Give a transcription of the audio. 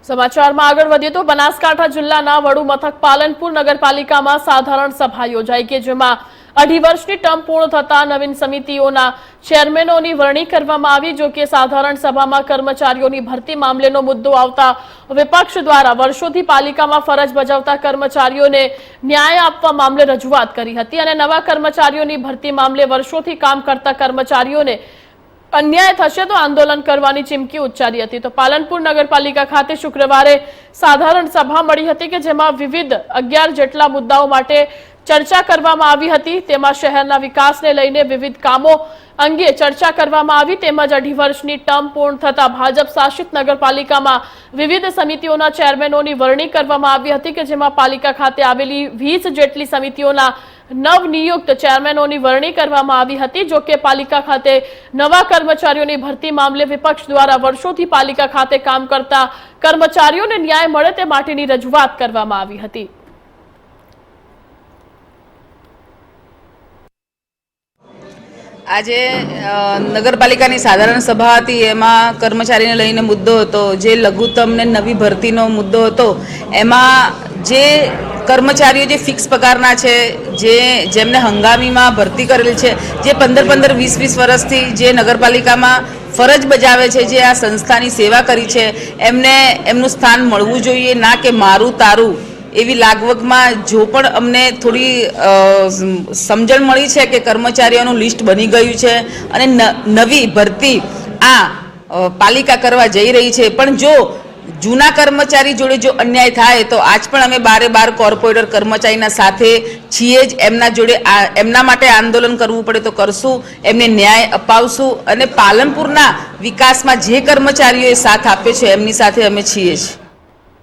સમાચારમાં આગળ વધીએ તો બનાસકાંઠા જિલ્લાના વડુ મથક પાલનપુર નગરપાલિકામાં સાધારણ સભા યોજાઈ કે જેમાં 2.5 વર્ષની ટર્મ પૂર્ણ થતા નવીન સમિતિઓના ચેરમેનોની વરણી કરવામાં આવી। જો કે સાધારણ સભામાં કર્મચારીઓની ભરતી મામલેનો મુદ્દો આવતા વિપક્ષ દ્વારા વર્ષોથી પાલિકામાં ફરજ બજાવતા કર્મચારીઓને ન્યાય આપવા મામલે રજૂઆત કરી હતી અને નવા કર્મચારીઓની ભરતી મામલે વર્ષોથી કામ કરતા કર્મચારીઓને अन्याय थशे तो आंदोलन करवानी चीमकी उच्चारी हती। तो पालनपुर नगरपालिका खाते शुक्रवारे साधारण सभा मळी हती के जेमां विविध 11 जेटला मुद्दाओ माटे चर्चा करवामां आवी हती। तेमां शहेરના વિકાસને લઈને વિવિધ કામો અંગે ચર્ચા કરવામાં આવી। તેમજ 2.5 વર્ષની ટર્મ પૂર્ણ થતા ભાજપ શાસિત નગરપાલિકામાં વિવિધ સમિતિઓના ચેરમેનોની વરણી કરવામાં આવી હતી કે જેમાં પાલિકા ખાતે આવેલી 20 જેટલી સમિતિઓના નવનિયુક્ત ચેરમેનોની વરણી કરવામાં આવી હતી। જો કે પાલિકા ખાતે નવા કર્મચારીઓની ભરતી મામલે વિપક્ષ દ્વારા વર્ષોથી પાલિકા ખાતે કામ કરતા કર્મચારીઓને ન્યાય મળે તે માટેની રજૂઆત કરવામાં આવી હતી। આજે નગરપાલિકાની સાધારણ સભા હતી, એમાં કર્મચારીને લઈને મુદ્દો હતો, જે લઘુત્તમ ને નવી ભરતીનો મુદ્દો હતો। એમાં જે કર્મચારીઓ જે ફિક્સ પગારના છે, જેમને હંગામીમાં ભરતી કરેલી છે, જે 15-15, 20-20 વર્ષથી જે નગરપાલિકામાં ફરજ બજાવે છે, જે આ સંસ્થાની સેવા કરી છે, એમને એમનું સ્થાન મળવું જોઈએ, ના કે મારું તારું એવી લાગવગમાં જો પણ અમને થોડી સમજણ મળી છે કે કર્મચારીઓનું લિસ્ટ બની ગયું છે અને નવી ભરતી આ પાલિકા કરવા જઈ રહી છે। પણ જો જૂના કર્મચારી જોડે જો અન્યાય થાય તો આજ પણ અમે બારે-બાર કોર્પોરેટર કર્મચારીના સાથે છીએ જ। એમના જોડે એમના માટે આંદોલન કરવું પડે તો કરશું, એમને ન્યાય અપાવશું અને પાલનપુરના વિકાસમાં જે કર્મચારીઓએ સાથ આપ્યો છે એમની સાથે અમે છીએ જ।